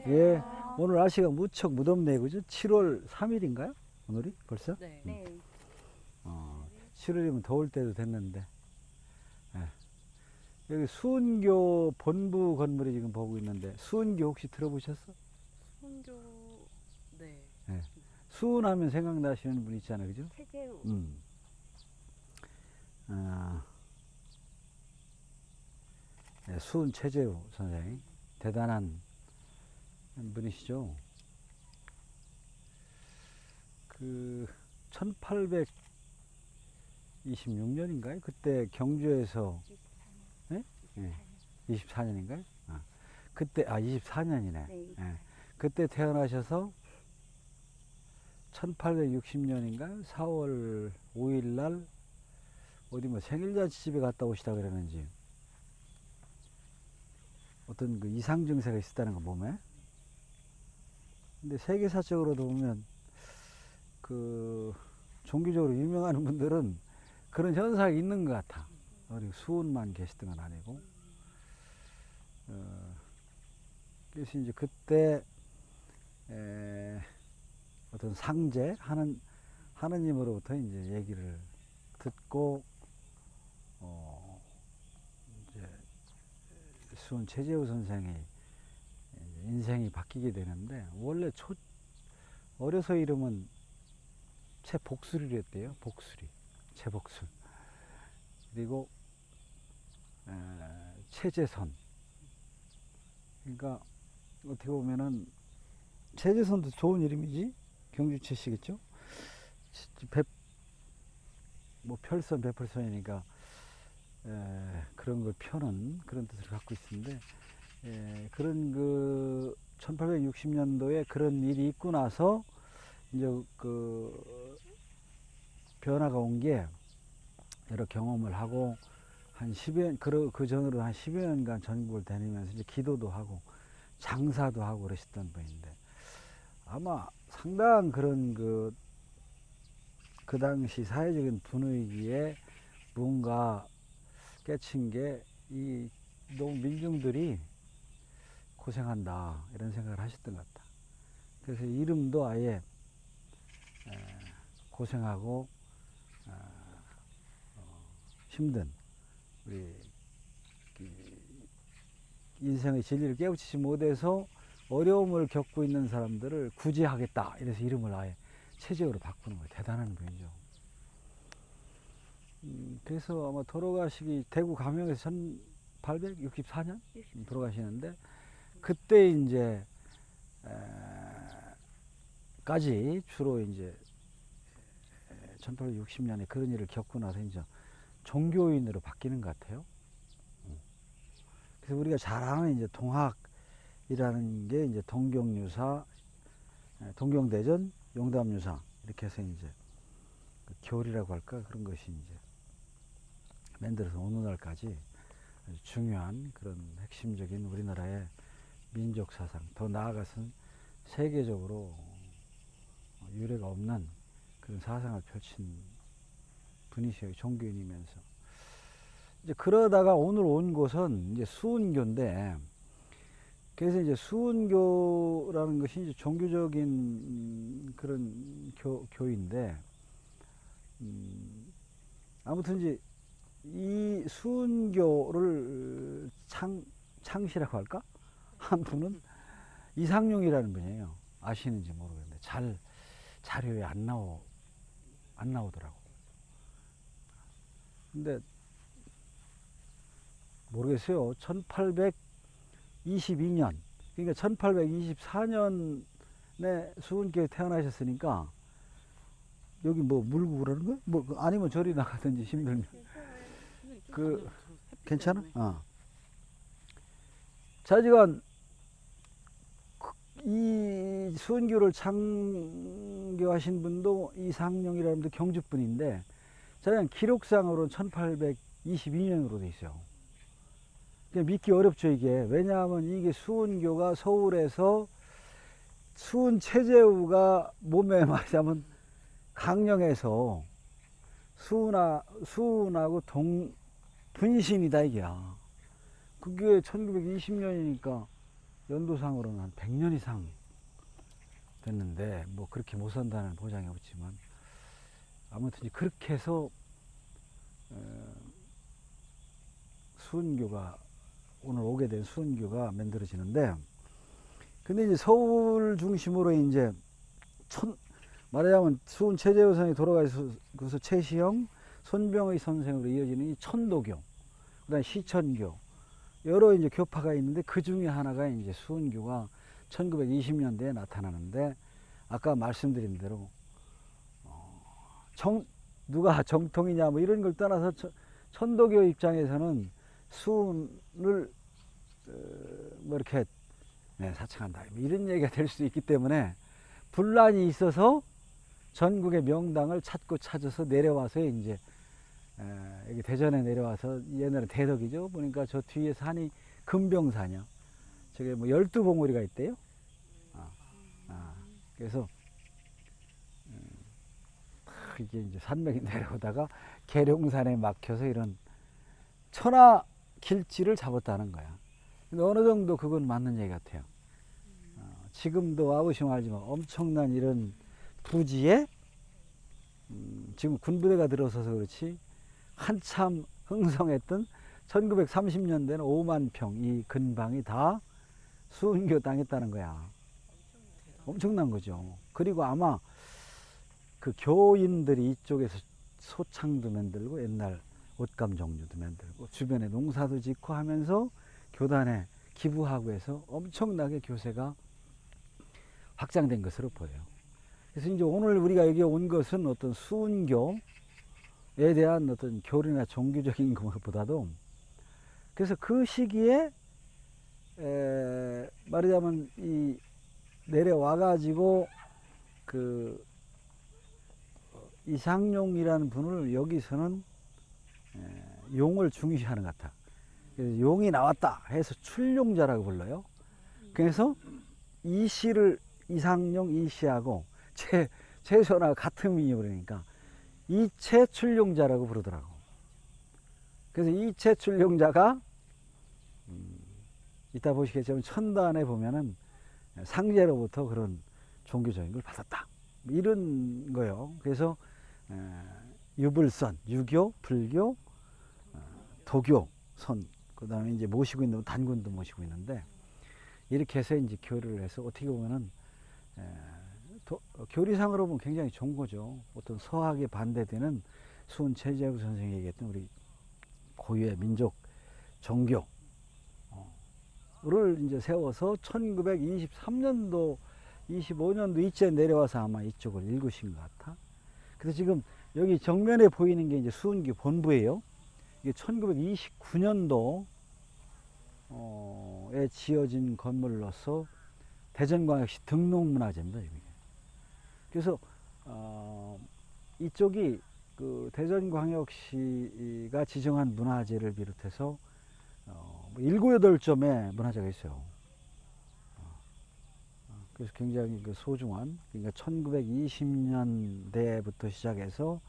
예, 오늘 날씨가 무척 무덥네요. 그죠? 7월 3일인가요? 오늘이 벌써? 네. 네. 7월이면 더울 때도 됐는데. 예. 여기 수은교 본부 건물이 지금 보고 있는데, 수은교 혹시 들어보셨어? 선교. 네. 예. 수은하면 생각나시는 분 있잖아요. 그죠? 최재우. 네, 수은 최재우 선생님. 대단한 분이시죠. 그 1826년인가요? 그때 경주에서 24년. 예? 24년인가요? 그때 24년이네. 네. 예. 그때 태어나셔서 1860년인가요? 4월 5일 날 어디 뭐 생일잔치 집에 갔다 오시다 그러는지 어떤 그 이상 증세가 있었다는 거 몸에. 근데 세계사적으로도 보면 그 종교적으로 유명한 분들은 그런 현상이 있는 것 같아. 우리 수은만 계시던 건 아니고. 그래서 이제 그때 어떤 상제 하느님으로부터 이제 얘기를 듣고 이제 수은 최재우 선생의 인생이 바뀌게 되는데, 원래 어려서 이름은 최복술이랬대요. 복술이, 최복술. 그리고 최재선. 그러니까 어떻게 보면은 최재선도 좋은 이름이지. 경주 최씨겠죠. 뭐 별선 베풀선이니까 그런 걸 펴는 그런 뜻을 갖고 있는데, 그런 그 1860년도에 그런 일이 있고 나서 이제 그 변화가 온 게, 여러 경험을 하고 한 10여 그 전으로 한 10여 년간 전국을 다니면서 이제 기도도 하고 장사도 하고 그러셨던 분인데, 아마 상당한 그런 그 당시 사회적인 분위기에 뭔가 깨친 게, 이 너무 민중들이 고생한다 이런 생각을 하셨던 것 같다. 그래서 이름도 아예 고생하고 힘든 우리 인생의 진리를 깨우치지 못해서 어려움을 겪고 있는 사람들을 구제하겠다 이래서 이름을 아예 최재우로 바꾸는 거예요. 대단한 분이죠. 그래서 아마 돌아가시기 대구 감영에서 1864년 돌아가시는데, 그때 이제 까지 주로 이제 1860년에 그런 일을 겪고 나서 이제 종교인으로 바뀌는 것 같아요. 그래서 우리가 잘 아는 이제 동학이라는 게 이제 동경유사, 동경대전, 용담유사 이렇게 해서 이제 그 교리라고 할까, 그런 것이 이제 만들어서 오늘날까지 아주 중요한 그런 핵심적인 우리나라의 민족 사상, 더 나아가서는 세계적으로 유례가 없는 그런 사상을 펼친 분이셔요. 종교인이면서. 이제 그러다가 오늘 온 곳은 이제 수은교인데, 그래서 이제 수은교라는 것이 이제 종교적인 그런 교인데, 아무튼 이제 이 수은교를 창시라고 할까? 한 분은 이상용이라는 분이에요. 아시는지 모르겠는데 잘 자료에 안 나오더라고. 근데 모르겠어요. 1822년, 그러니까 1824년에 수은교에 태어나셨으니까 여기 뭐 물고 그러는 거야? 뭐 아니면 저리 나가든지 힘들면. 그 괜찮아? 자지간 이 수은교를 창교하신 분도 이상용이라는 분도 경주분인데, 자기가 기록상으로는 1822년으로 돼 있어요. 믿기 어렵죠 이게. 왜냐하면 이게 수은교가 서울에서 수은 최재우가 몸에 말하자면 강령에서 수은하고 분신이다 이게야. 그게 1920년이니까 연도상으로는 한 100년 이상 됐는데 뭐 그렇게 못 산다는 보장이 없지만 아무튼 그렇게 해서 수은교가 오늘 오게 된 수은교가 만들어지는데, 근데 이제 서울 중심으로 이제 말하자면 수은 최재우선이 돌아가셔서 최시영, 손병의 선생으로 이어지는 이 천도교, 그다음 시천교, 여러 이제 교파가 있는데 그 중에 하나가 이제 수은교가 1920년대에 나타나는데, 아까 말씀드린 대로 누가 정통이냐 뭐 이런 걸 떠나서 천도교 입장에서는 수은을 뭐 이렇게 사칭한다 이런 얘기가 될 수 있기 때문에 분란이 있어서 전국의 명당을 찾아서 내려와서 이제 여기 대전에 내려와서, 옛날에 대덕이죠. 보니까 저 뒤에 산이 금병산이요. 저게 뭐 12봉우리가 있대요. 그래서 이게 이제 산맥이 내려오다가 계룡산에 막혀서 이런 천하 길지를 잡았다는 거야. 근데 어느 정도 그건 맞는 얘기 같아요. 지금도 와보시면 알지만 엄청난 이런 부지에 지금 군부대가 들어서서 그렇지 한참 흥성했던 1930년대는 5만 평 이 근방이 다 수은교 땅이었다는 거야. 엄청난 거죠. 그리고 아마 그 교인들이 이쪽에서 소창도 만들고 옛날 옷감 종류도 만들고 주변에 농사도 짓고 하면서 교단에 기부하고 해서 엄청나게 교세가 확장된 것으로 보여요. 그래서 이제 오늘 우리가 여기 온 것은 어떤 수은교에 대한 어떤 교리나 종교적인 것보다도, 그래서 그 시기에 말하자면 이 내려와 가지고 그 이상용이라는 분을 여기서는 용을 중시하는 것 같아. 그래서 용이 나왔다 해서 출룡자라고 불러요. 그래서 이 시를 이상용 이 시하고 최소나 같은 의미로 그러니까 이체 출룡자라고 부르더라고. 그래서 이체 출룡자가 이따 보시겠지만 천단에 보면은 상제로부터 그런 종교적인 걸 받았다 이런 거요. 그래서 유불선, 유교, 불교, 도교, 선, 그 다음에 이제 모시고 있는 단군도 모시고 있는데, 이렇게 해서 이제 교류를 해서 어떻게 보면은 교리상으로 보면 굉장히 좋은 거죠. 어떤 서학에 반대되는 수은 최재우 선생이 얘기했던 우리 고유의 민족 종교를 이제 세워서 1923년도 25년도 이쯤에 내려와서 아마 이쪽을 읽으신 것 같아. 그래서 지금 여기 정면에 보이는 게 이제 수은교 본부예요. 이게 1929년도에 지어진 건물로서 대전광역시 등록문화재입니다. 이게. 그래서 이쪽이 그 대전광역시가 지정한 문화재를 비롯해서 7, 8점의 문화재가 있어요. 그래서 굉장히 그 소중한, 그러니까 1920년대부터 시작해서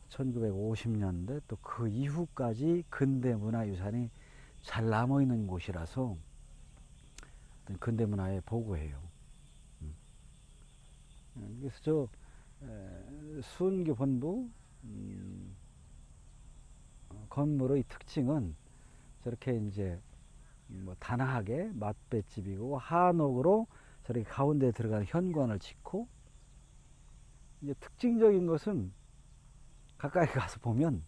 1950년대 또 그 이후까지 근대 문화유산이 잘 남아있는 곳이라서 근대 문화에 보고해요. 그래서 저 수은교 본부 건물의 특징은 저렇게 이제 뭐 단아하게 맛배집이고 한옥으로 저렇게 가운데 들어가는 현관을 짓고, 이제 특징적인 것은 가까이 가서 보면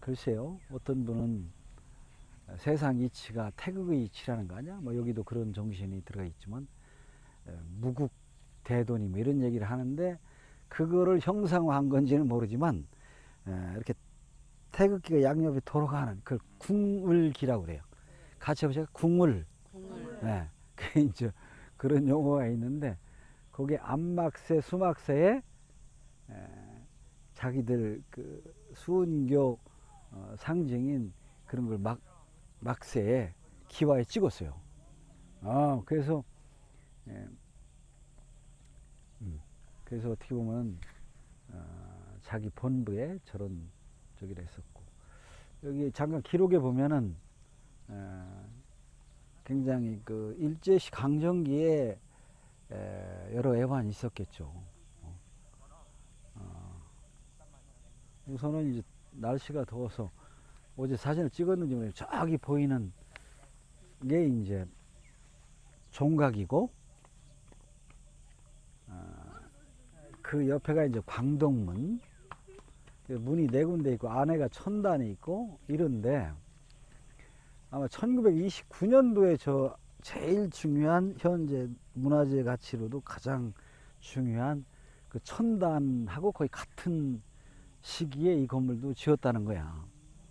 글쎄요, 어떤 분은 세상 이치가 태극의 이치라는 거 아니야? 뭐 여기도 그런 정신이 들어가 있지만 무국 대도니 뭐 이런 얘기를 하는데, 그거를 형상화한 건지는 모르지만 이렇게 태극기가 양옆에 돌아가는 그걸 궁을기라고 그래요. 같이 해보세요. 궁을. 네, 그 이제 그런 용어가 있는데, 거기에 안막새, 수막새에 자기들 그 수은교 상징인 그런 걸 막새에 기와에 찍었어요. 그래서 그래서 어떻게 보면 자기 본부에 저런 저기를 했었고, 여기 잠깐 기록에 보면은 굉장히 그 일제시 강점기에 여러 애환이 있었겠죠. 우선은 이제 날씨가 더워서 어제 사진을 찍었는지 모르겠는데 저기 보이는 게 이제 종각이고 그 옆에가 이제 광동문. 문이 네 군데 있고 안에가 천단이 있고 이런데 아마 1929년도에 저 제일 중요한 현재 문화재 가치로도 가장 중요한 그 천단하고 거의 같은 시기에 이 건물도 지었다는 거야.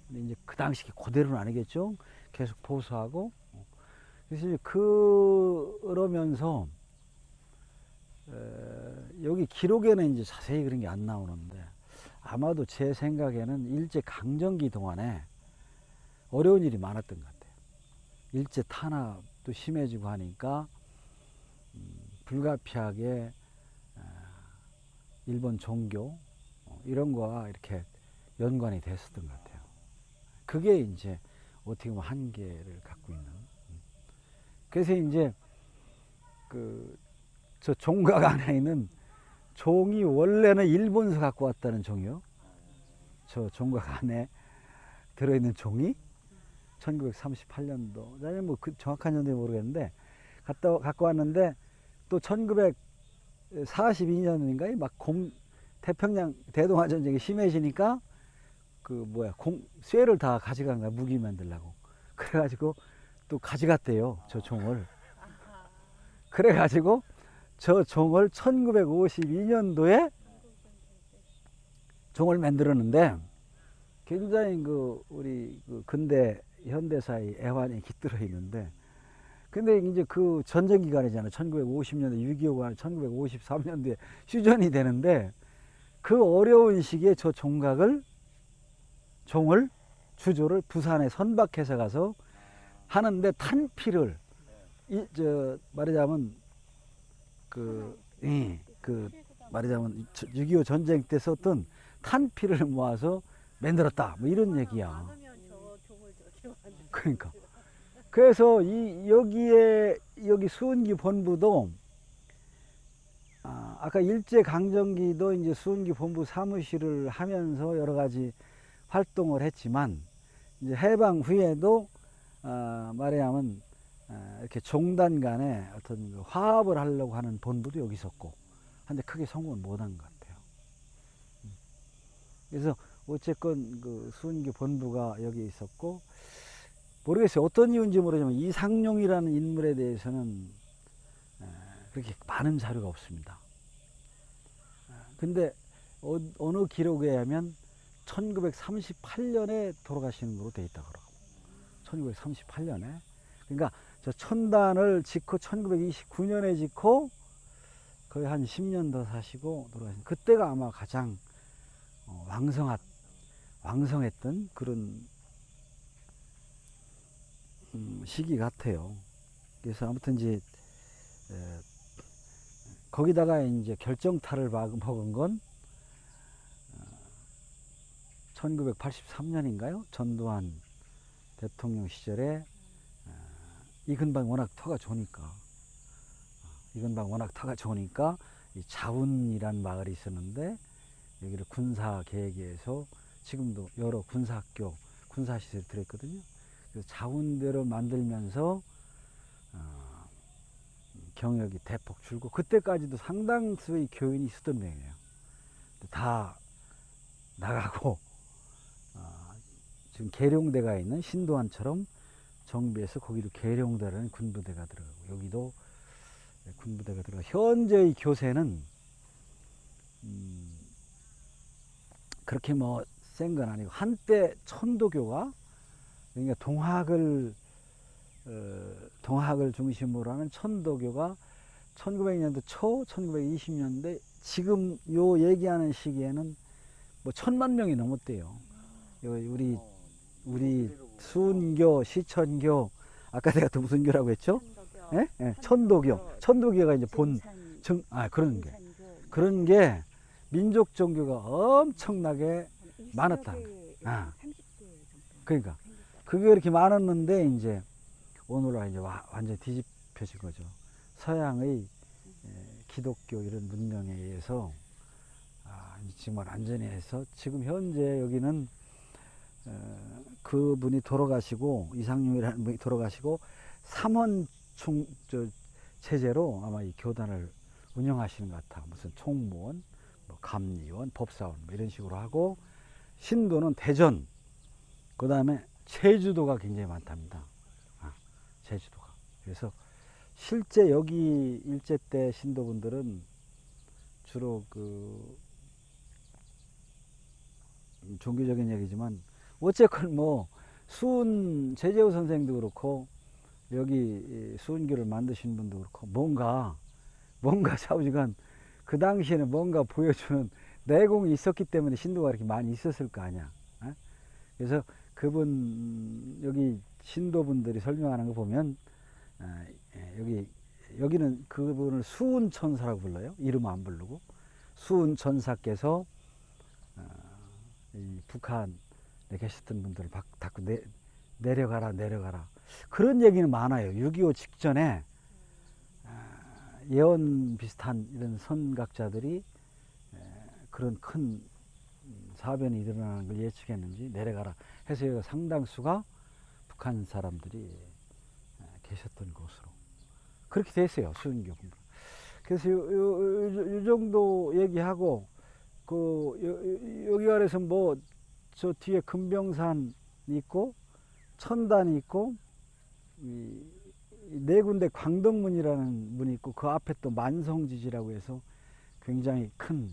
근데 이제 그 당시 그대로는 아니겠죠. 계속 보수하고. 그래서 이제 그러면서 여기 기록에는 이제 자세히 그런 게 안 나오는데 아마도 제 생각에는 일제 강점기 동안에 어려운 일이 많았던 것 같아요. 일제 탄압도 심해지고 하니까 불가피하게 일본 종교 이런 거와 이렇게 연관이 됐었던 것 같아요. 그게 이제 어떻게 보면 한계를 갖고 있는. 그래서 이제 저 종각 안에 있는 종이 원래는 일본에서 갖고 왔다는 종이요. 저 종각 안에 들어있는 종이 1938년도, 나는 뭐 그 정확한 연도는 모르겠는데 갖고 왔는데 또 1942년인가요? 막 태평양 대동아 전쟁이 심해지니까 쇠를 다 가져간 거야. 무기 만들려고. 그래가지고 또 가져갔대요. 저 종을. 그래가지고 저 종을 1952년도에 종을 만들었는데 굉장히 우리 근대 현대사의 애환이 깃들어 있는데, 근데 이제 그 전쟁 기간이잖아요. 1950년대 6.25가 1953년도에 휴전이 되는데 그 어려운 시기에 저 종을 주조를 부산에 선박해서 가서 하는데 탄피를 말하자면 말하자면 6.25 전쟁 때 썼던 탄피를 모아서 만들었다. 뭐 이런 얘기야. 그러니까. 그래서 여기 수은기 본부도 아까 일제 강점기도 이제 수은기 본부 사무실을 하면서 여러 가지 활동을 했지만 이제 해방 후에도 말하자면 이렇게 종단 간에 어떤 화합을 하려고 하는 본부도 여기 있었고, 근데 크게 성공을 못한 것 같아요. 그래서 어쨌건 그 수은기 본부가 여기 있었고, 모르겠어요. 어떤 이유인지 모르지만 이상용이라는 인물에 대해서는 그렇게 많은 자료가 없습니다. 근데 어느 기록에 의하면 1938년에 돌아가시는 걸로 돼 있다 그러고. 1938년에. 그러니까 저 천단을 짓고 1929년에 짓고 거의 한 10년 더 사시고 돌아가신, 그때가 아마 가장 왕성했던 그런 시기 같아요. 그래서 아무튼 이제 거기다가 이제 결정타를 먹은 건 1983년인가요? 전두환 대통령 시절에 이 근방 워낙 터가 좋으니까 이 자운이란 마을이 있었는데 여기를 군사 계획에서 지금도 여러 군사학교, 군사시설이 들어있거든요. 그래서 자운대로 만들면서 경력이 대폭 줄고, 그때까지도 상당수의 교인이 있었던 모양이에요. 다 나가고 지금 계룡대가 있는 신도안처럼 정비해서 거기도 계룡대라는 군부대가 들어가고 여기도 군부대가 들어가고, 현재의 교세는 그렇게 뭐 센 건 아니고, 한때 천도교가, 그러니까 동학을 중심으로 하는 천도교가 1900년도 초 1920년대 지금 요 얘기하는 시기에는 뭐 1000만 명이 넘었대요. 우리 수은교, 시천교, 아까 내가 또 무슨 교라고 했죠? 예? 예, 천도교가 이제 그런 게 민족 종교가 엄청나게 많았다. 그러니까 그게 그렇게 많았는데 이제 오늘날 이제 완전히 뒤집혀진 거죠. 서양의 기독교 이런 문명에 의해서 정말 완전히 해서 지금 현재 여기는 그분이 돌아가시고 이상용이라는 분이 돌아가시고 삼원 체제로 아마 이 교단을 운영하시는 것 같아. 무슨 총무원, 뭐 감리원, 법사원 뭐 이런 식으로 하고 신도는 대전, 그 다음에 제주도가 굉장히 많답니다. 제주도가. 그래서 실제 여기 일제 때 신도분들은 주로 그 종교적인 얘기지만 어쨌건 뭐 수은 제재우 선생도 그렇고 여기 수은교를 만드신 분도 그렇고 뭔가 좌우지간 그 당시에는 뭔가 보여주는 내공이 있었기 때문에 신도가 이렇게 많이 있었을 거 아니야. 그래서 그분 여기 신도분들이 설명하는 거 보면 여기는 그분을 수은천사라고 불러요. 이름 안 부르고 수은천사께서 이 북한에 계셨던 분들을 자꾸 내려가라 그런 얘기는 많아요. 6.25 직전에 예언 비슷한 이런 선각자들이 그런 큰 사변이 일어나는 걸 예측했는지 내려가라 해서 여기가 상당수가 북한 사람들이 계셨던 곳으로 그렇게 됐어요. 수은교 공부. 그래서 요 정도 얘기하고 여기 아래서 뭐 저 뒤에 금병산이 있고 천단이 있고 네 군데 광덕문이라는 문이 있고 그 앞에 또 만성지지라고 해서 굉장히 큰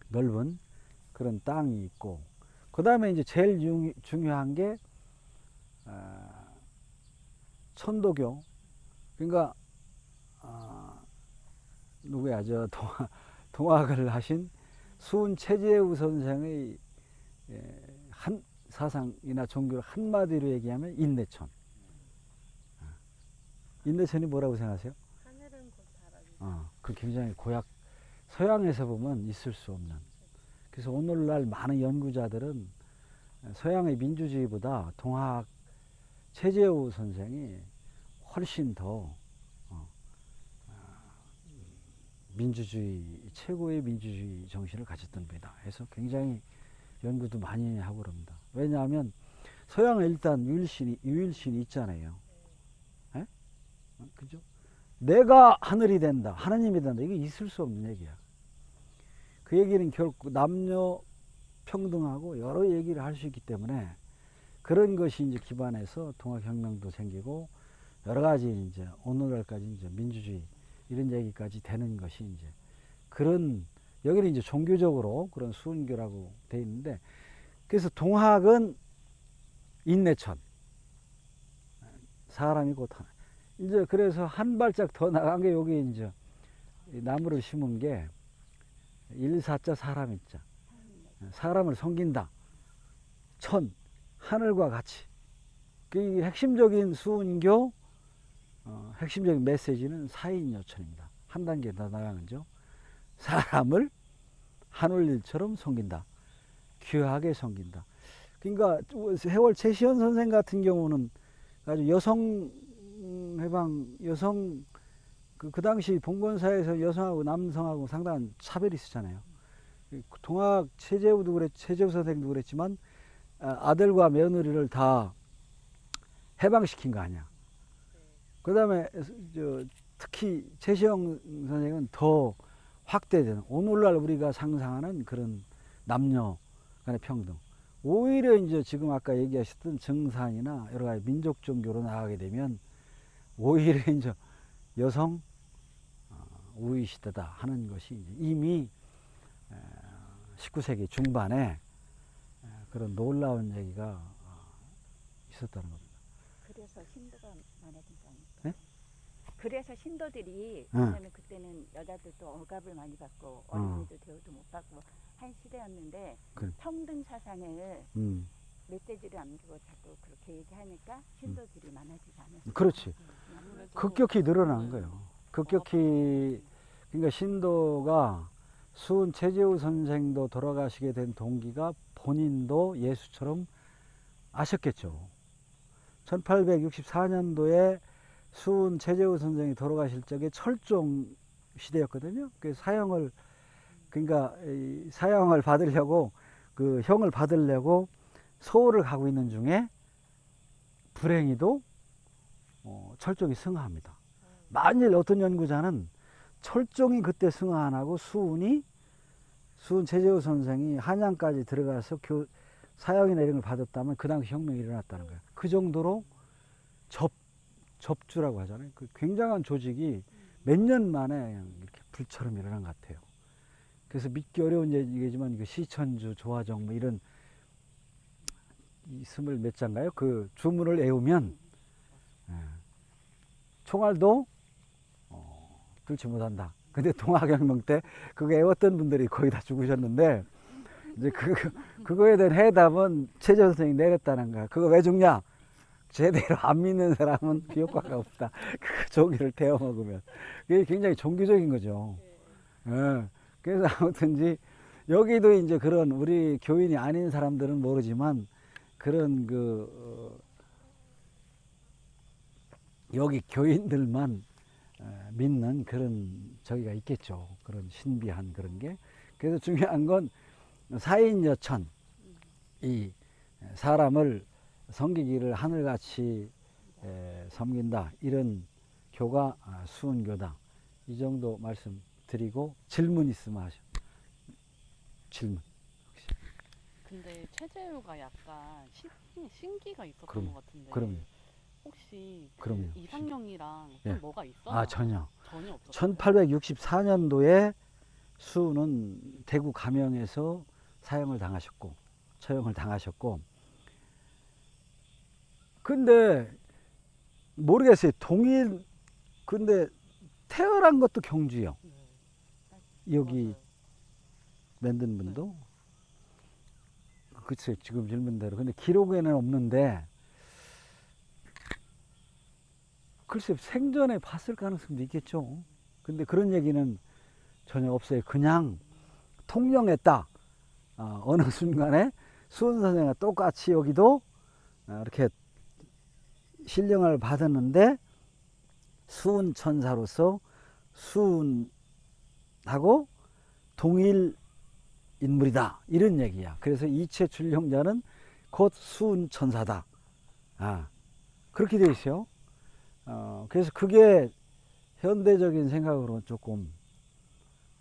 넓은 그런 땅이 있고 그 다음에 이제 제일 중요한 게 천도교. 그러니까 누구야 저 동학을 하신 수은 최재우 선생의 한 사상이나 종교를 한마디로 얘기하면 인내천. 인내천이 뭐라고 생각하세요? 하늘은 곧 달아주고. 그 굉장히 고약 서양에서 보면 있을 수 없는. 그래서 오늘날 많은 연구자들은 서양의 민주주의보다 동학 최재우 선생이 훨씬 더 민주주의 최고의 민주주의 정신을 가졌던 분이다 해서 굉장히 연구도 많이 하고 그럽니다. 왜냐하면 서양은 일단 유일신이 있잖아요. 에? 그죠? 내가 하늘이 된다, 하나님이 된다, 이게 있을 수 없는 얘기야. 그 얘기는 결국 남녀 평등하고 여러 얘기를 할 수 있기 때문에 그런 것이 이제 기반해서 동학혁명도 생기고 여러 가지 이제 오늘날까지 이제 민주주의 이런 얘기까지 되는 것이 이제 그런 여기는 이제 종교적으로 그런 수은교라고 돼 있는데 그래서 동학은 인내천 사람이 곧 하나 이제 그래서 한 발짝 더 나간 게 여기 이제 나무를 심은 게 일사자 사람 있자 사람을 섬긴다 천 하늘과 같이 그 핵심적인 수은교 핵심적인 메시지는 사인여천입니다. 한 단계 더 나가는 거죠. 사람을 하늘일처럼 섬긴다. 귀하게 섬긴다. 그러니까 해월 최시원 선생 같은 경우는 아주 여성 해방 여성 그 당시 봉건사에서 여성하고 남성하고 상당한 차별이 있었잖아요. 동학 최재우도 최재우 선생도 그랬지만 아들과 며느리를 다 해방시킨 거 아니야. 그 다음에 특히 최시영 선생은 더 확대되는 오늘날 우리가 상상하는 그런 남녀 간의 평등. 오히려 이제 지금 아까 얘기하셨던 정산이나 여러 가지 민족 종교로 나가게 되면 오히려 이제 여성 우위 시대다 하는 것이 이제 이미 19세기 중반에 그런 놀라운 얘기가 있었다는 겁니다. 그래서 신도가 많아진 거 아닙니까? 네? 그래서 신도들이 왜냐면 그때는 여자들도 억압을 많이 받고 어린이도 대우도 못 받고 한 시대였는데 평등 사상을 메시지를 남기고 자꾸 그렇게 얘기하니까 신도들이 많아지지 않았어요. 그렇지. 급격히 늘어난 거예요. 급격히 그러니까 신도가 수은 최재우 선생도 돌아가시게 된 동기가 본인도 예수처럼 아셨겠죠. 1864년도에 수은 최재우 선생이 돌아가실 적에 철종 시대였거든요. 그 사형을 그러니까 이 사형을 받으려고 그 형을 받으려고 서울을 가고 있는 중에 불행히도 철종이 승하합니다. 만일 어떤 연구자는 철종이 그때 승하 안 하고 수은 최재우 선생이 한양까지 들어가서 사형이나 이런 걸 받았다면 그 당시 혁명이 일어났다는 거예요. 그 정도로 접주라고 하잖아요. 그 굉장한 조직이 몇 년 만에 그냥 이렇게 불처럼 일어난 것 같아요. 그래서 믿기 어려운 얘기지만 그 시천주, 조화정 뭐 이런 스물 몇 장가요? 그 주문을 외우면 총알도 뚫지 못한다. 근데 동학혁명 때 그거 외웠던 분들이 거의 다 죽으셨는데 이제 그거에 대한 해답은 최재우 선생이 내렸다는 거야. 그거 왜 죽냐? 제대로 안 믿는 사람은 효과가 없다. 그 조기를 태워 먹으면. 그게 굉장히 종교적인 거죠. 예. 그래서 아무튼지 여기도 이제 그런 우리 교인이 아닌 사람들은 모르지만 그런 여기 교인들만 믿는 그런 저기가 있겠죠. 그런 신비한 그런 게. 그래서 중요한 건 사인여천, 이 사람을 섬기기를 하늘같이 섬긴다. 이런 교가 수은교다. 이 정도 말씀드리고 질문 있으면 하셔. 질문. 근데 최재우가 약간 신기가 있었던 그럼요. 것 같은데. 그럼요. 혹시 그럼요. 이상형이랑 예. 좀 뭐가 있어요? 전혀. 전혀 없었어요. 1864년도에 수는 대구 감영에서 사형을 당하셨고 처형을 당하셨고 근데 모르겠어요. 근데 태어난 것도 경주요. 여기 맞아요. 만든 분도 글쎄요. 지금 질문대로. 근데 기록에는 없는데 글쎄요. 생전에 봤을 가능성도 있겠죠. 근데 그런 얘기는 전혀 없어요. 그냥 통령했다. 어느 순간에 수은 선생과 똑같이 여기도 이렇게 신령을 받았는데 수은 천사로서 수은하고 동일 인물이다. 이런 얘기야. 그래서 이체 출령자는 곧 수은 천사다. 그렇게 되어 있어요. 그래서 그게 현대적인 생각으로 조금.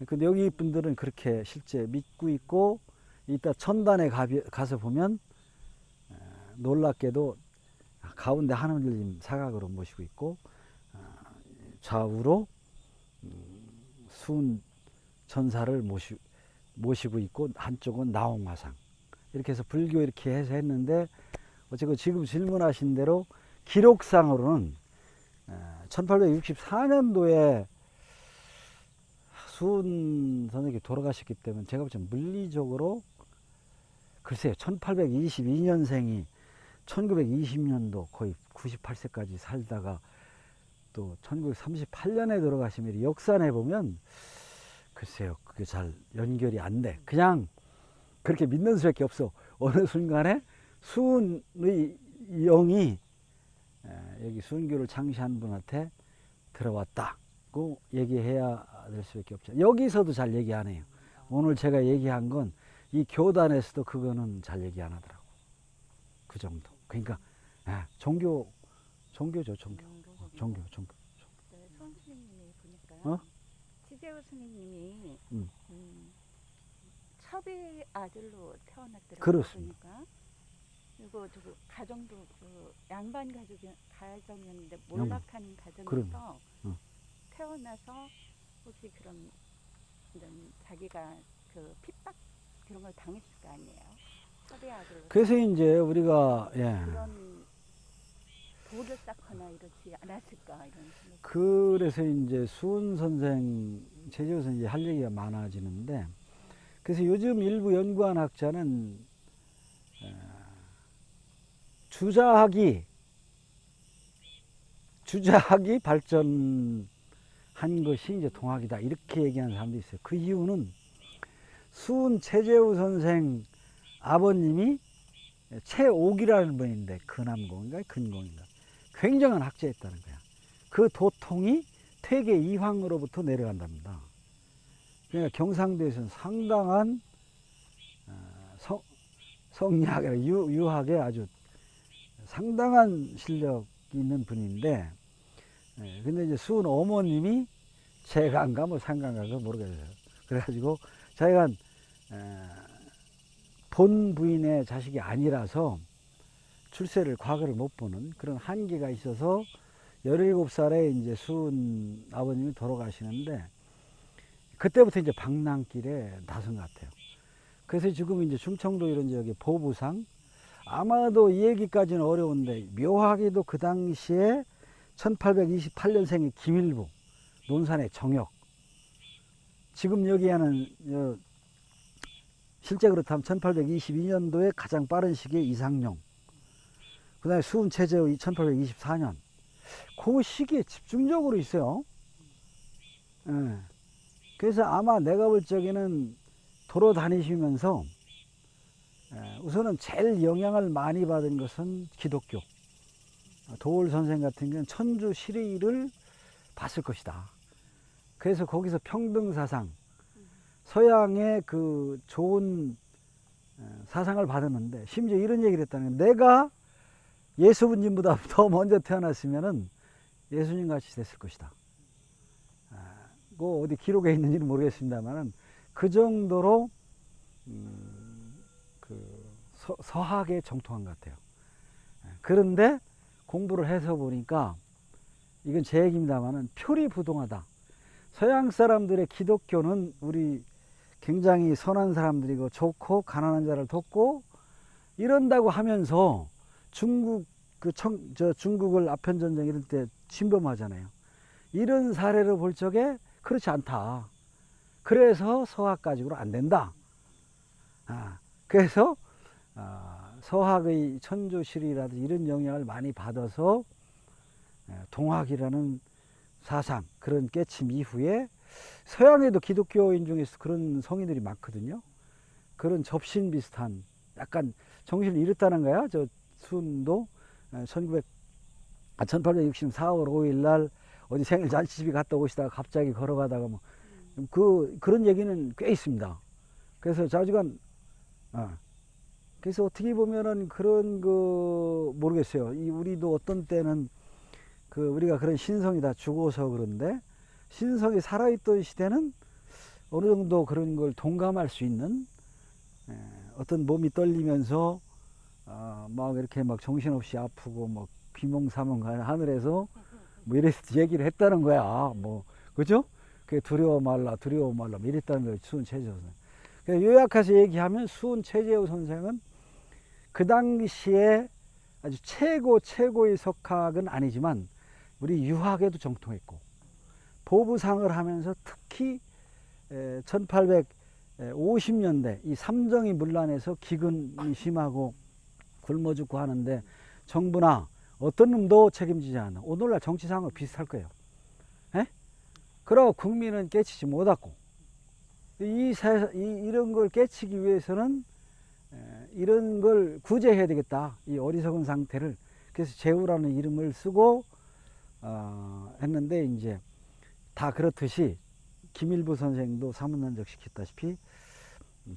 근데 여기 분들은 그렇게 실제 믿고 있고, 이따 천단에 가서 보면 놀랍게도 가운데 하느님 사각으로 모시고 있고, 좌우로 수은 천사를 모시고 있고, 한쪽은 나홍화상. 이렇게 해서 불교 이렇게 해서 했는데, 어쨌든 지금 질문하신 대로 기록상으로는 1864년도에 수은 선생님이 돌아가셨기 때문에 제가 볼 때 물리적으로 글쎄요, 1822년생이 1920년도 거의 98세까지 살다가 또 1938년에 돌아가시면 역산해 보면 글쎄요, 그게 잘 연결이 안 돼. 그냥 그렇게 믿는 수밖에 없어. 어느 순간에 수은의 영이 여기 수은교를 창시한 분한테 들어왔다고 얘기해야 될 수밖에 없죠. 여기서도 잘 얘기 안 해요. 오늘 제가 얘기한 건 이 교단에서도 그거는 잘 얘기 안 하더라고. 그 정도. 그러니까 종교죠, 종교. 종교. 네, 수은 스님님이 보니까요. 최재우 스님님이 첩의 아들로 태어났더라고요. 그렇습니다. 보니까. 그리고 저 가정도 그 양반 가정이었는데 몰락하는 가정에서 태어나서 혹시 그런 이런 자기가 그 핍박 그런 걸 당했을 거 아니에요. 첩의 아들로. 그래서 이제 우리가 그런 도를 쌓거나 이렇지 않았을까 이런 생각. 그래서 이제 수은 선생, 최재우 선생이 할 얘기가 많아지는데, 그래서 요즘 일부 연구한 학자는 주자학이 발전한 것이 이제 동학이다. 이렇게 얘기하는 사람도 있어요. 그 이유는 수은 최재우 선생 아버님이 최옥이라는 분인데 근암공인가 근공인가 굉장한 학자였다는 거야. 그 도통이 퇴계 이황으로부터 내려간답니다. 그러니까 경상도에서는 상당한 성리학이나 유학에 아주 상당한 실력이 있는 분인데, 근데 이제 수은 어머님이 재간가 뭐 상간가 모르겠어요. 그래가지고 자기가 본 부인의 자식이 아니라서 출세를 과거를 못 보는 그런 한계가 있어서 17살에 이제 수은 아버님이 돌아가시는데, 그때부터 이제 방랑길에 나선 것 같아요. 그래서 지금 이제 충청도 이런 지역에 보부상, 아마도 이 얘기까지는 어려운데 묘하게도 그 당시에 1828년생의 김일부, 논산의 정역, 지금 여기에는 실제 그렇다면 1822년도에 가장 빠른 시기에 이상용, 그 다음에 수은 최재의 1824년, 그 시기에 집중적으로 있어요. 예. 그래서 아마 내가 볼 적에는 돌아다니시면서 우선은 제일 영향을 많이 받은 것은 기독교. 도올 선생 같은 경우는 천주 시리를 봤을 것이다. 그래서 거기서 평등사상, 서양의 그 좋은 사상을 받았는데, 심지어 이런 얘기를 했다는 거예요. 내가 예수님보다 더 먼저 태어났으면은 예수님 같이 됐을 것이다. 그 어디 기록에 있는지는 모르겠습니다만은 그 정도로 서학에 정통한 것 같아요. 그런데 공부를 해서 보니까, 이건 제 얘기입니다만은 표리부동하다. 서양 사람들의 기독교는 우리 굉장히 선한 사람들이고 좋고 가난한 자를 돕고 이런다고 하면서 중국을 아편전쟁 이럴 때 침범하잖아요. 이런 사례를 볼 적에 그렇지 않다. 그래서 서학 가지고는 안 된다. 그래서 서학의 천주시리라든지 이런 영향을 많이 받아서 동학이라는 사상, 그런 깨침 이후에 서양에도 기독교인 중에서 그런 성인들이 많거든요. 그런 접신 비슷한, 약간 정신을 잃었다는 거야. 저 수은도 1864년 5월 5일 날 어디 생일 잔치집에 갔다 오시다가 갑자기 걸어가다가 뭐 그런 얘기는 꽤 있습니다. 그래서 자주간 그래서 어떻게 보면은 그런 거 모르겠어요. 우리도 어떤 때는 우리가 그런 신성이 다 죽어서 그런데, 신성이 살아있던 시대는 어느 정도 그런 걸 동감할 수 있는, 어떤 몸이 떨리면서 막 이렇게 막 정신없이 아프고 뭐 비몽사몽 하늘에서 뭐 이래서 얘기를 했다는 거야. 뭐 그죠? 그 두려워 말라 뭐 이랬다는 거예요. 수은 최재호 선생. 요약해서 얘기하면 수은 최재호 선생은 그 당시에 아주 최고의 석학은 아니지만 우리 유학에도 정통했고, 보부상을 하면서 특히 1850년대 이 삼정이 문란에서 기근이 심하고 굶어 죽고 하는데 정부나 어떤 놈도 책임지지 않아. 오늘날 정치상은 비슷할 거예요. 그러고 국민은 깨치지 못하고, 이런 걸 깨치기 위해서는 이런 걸 구제해야 되겠다. 이 어리석은 상태를. 그래서 제후라는 이름을 쓰고 했는데, 이제 다 그렇듯이 김일부 선생도 사문난적 시켰다시피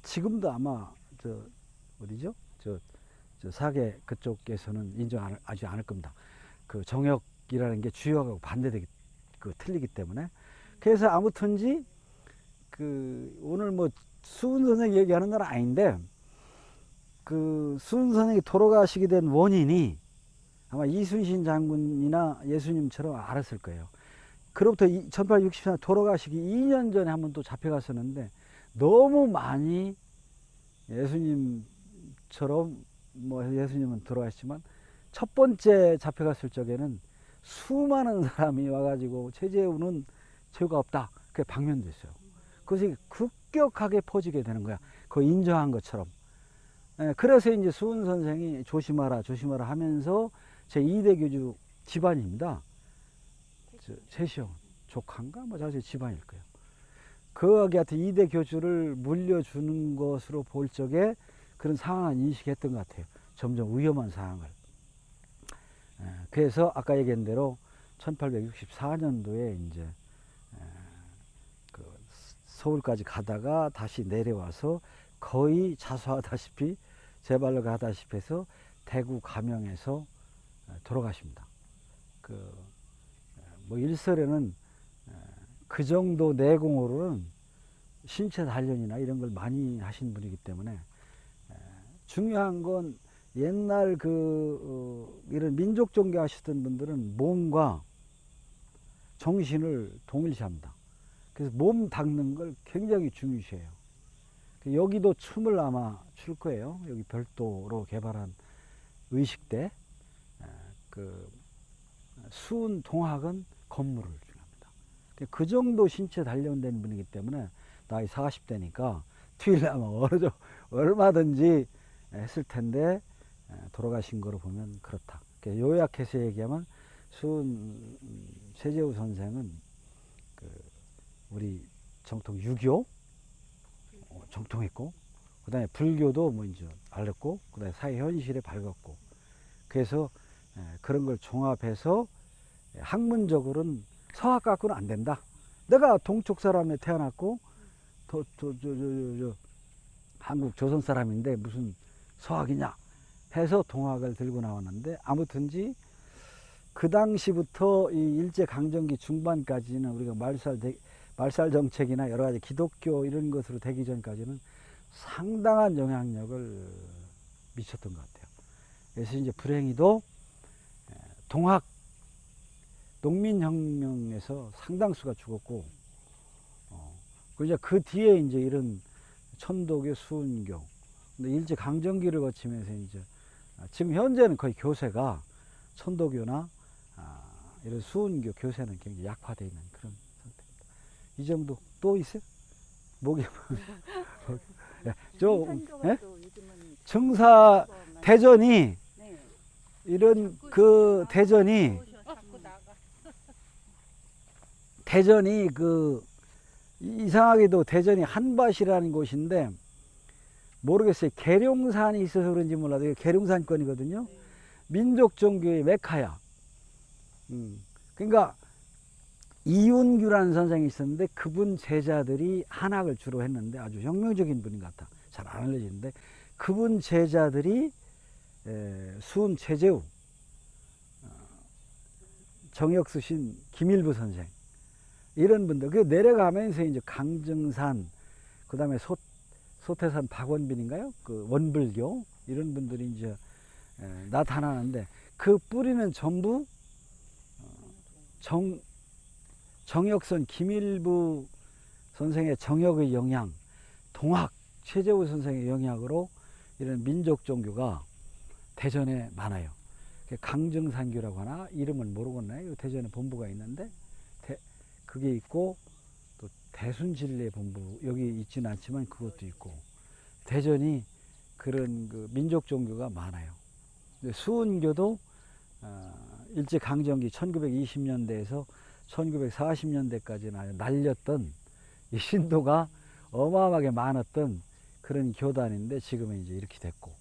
지금도 아마 어디죠? 저 사계 그쪽에서는 인정하지 않을 겁니다. 그 정역이라는 게 주역하고 반대되기 틀리기 때문에. 그래서 아무튼지 오늘 뭐 수은 선생 얘기하는 건 아닌데, 수은 선생이 돌아가시게 된 원인이 아마 이순신 장군이나 예수님처럼 알았을 거예요. 그로부터 1864년 돌아가시기 2년 전에 한번 또 잡혀갔었는데, 너무 많이 예수님처럼, 뭐 예수님은 돌아가셨지만 첫 번째 잡혀갔을 적에는 수많은 사람이 와가지고 최재우는 죄가 없다, 그게 방면됐어요. 그것이 급격하게 퍼지게 되는 거야. 그거 인정한 것처럼. 그래서 이제 수은 선생이 조심하라 하면서 제 2대 교주 집안입니다. 최시영 조카인가 뭐 자주 집안일 거예요. 그와같은 2대 교주를 물려주는 것으로 볼 적에 그런 상황을 인식했던 것 같아요. 점점 위험한 상황을. 그래서 아까 얘기한 대로 1864년도에 이제 그 서울까지 가다가 다시 내려와서 거의 자수하다시피 제 발로 가다시피 해서 대구 가명에서 돌아가십니다. 뭐 일설에는 그 정도 내공으로는 신체 단련이나 이런 걸 많이 하신 분이기 때문에 중요한 건 옛날 이런 민족 종교 하시던 분들은 몸과 정신을 동일시합니다. 그래서 몸 닦는 걸 굉장히 중요시해요. 여기도 춤을 아마 출 거예요. 여기 별도로 개발한 의식대. 수은 동학은 건물을 중요합니다. 그 정도 신체 단련된 분이기 때문에 나이 40대니까 튀려면 얼마든지 했을 텐데 돌아가신 거로 보면 그렇다. 요약해서 얘기하면 수은 최재우 선생은 우리 정통 유교 정통했고, 그 다음에 불교도 뭐 이제 알렸고, 그 다음에 사회 현실에 밝았고, 그래서 그런 걸 종합해서 학문적으로는 서학 갖고는 안 된다. 내가 동쪽 사람에 태어났고 한국 조선 사람인데 무슨 서학이냐 해서 동학을 들고 나왔는데, 아무튼지 그 당시부터 이 일제강점기 중반까지는 우리가 말살 정책이나 여러 가지 기독교 이런 것으로 되기 전까지는 상당한 영향력을 미쳤던 것 같아요. 그래서 이제 불행히도 동학 농민혁명에서 상당수가 죽었고, 그 뒤에 이제 이런 천도교, 수은교, 근데 일제 강점기를 거치면서 이제 지금 현재는 거의 교세가 천도교나 이런 수은교 교세는 굉장히 약화되어 있는 그런 상태입니다. 이 정도. 또 있어요? 목이 청사 대전이 이런 대전이 이상하게도 대전이 한밭이라는 곳인데, 모르겠어요. 계룡산이 있어서 그런지 몰라도 이게 계룡산권이거든요. 민족 종교의 메카야. 그러니까 이윤규라는 선생이 있었는데 그분 제자들이 한학을 주로 했는데 아주 혁명적인 분인 것 같아. 잘 안 알려지는데 그분 제자들이 수은 최재우, 정혁수신, 김일부 선생 이런 분들, 그 내려가면서 이제 강정산, 그 다음에 소태산 박원빈인가요? 그 원불교 이런 분들이 이제 나타나는데, 그 뿌리는 전부 정혁선, 김일부 선생의 정혁의 영향, 동학, 최재우 선생의 영향으로 이런 민족 종교가 대전에 많아요. 강정산교라고 하나, 이름을 모르겠나요? 대전에 본부가 있는데 그게 있고, 또 대순진례 본부 여기 있지는 않지만 그것도 있고, 대전이 그런 민족 종교가 많아요. 수은교도 일제 강점기 1920년대에서 1940년대까지는 날렸던 이 신도가 어마어마하게 많았던 그런 교단인데 지금은 이제 이렇게 됐고,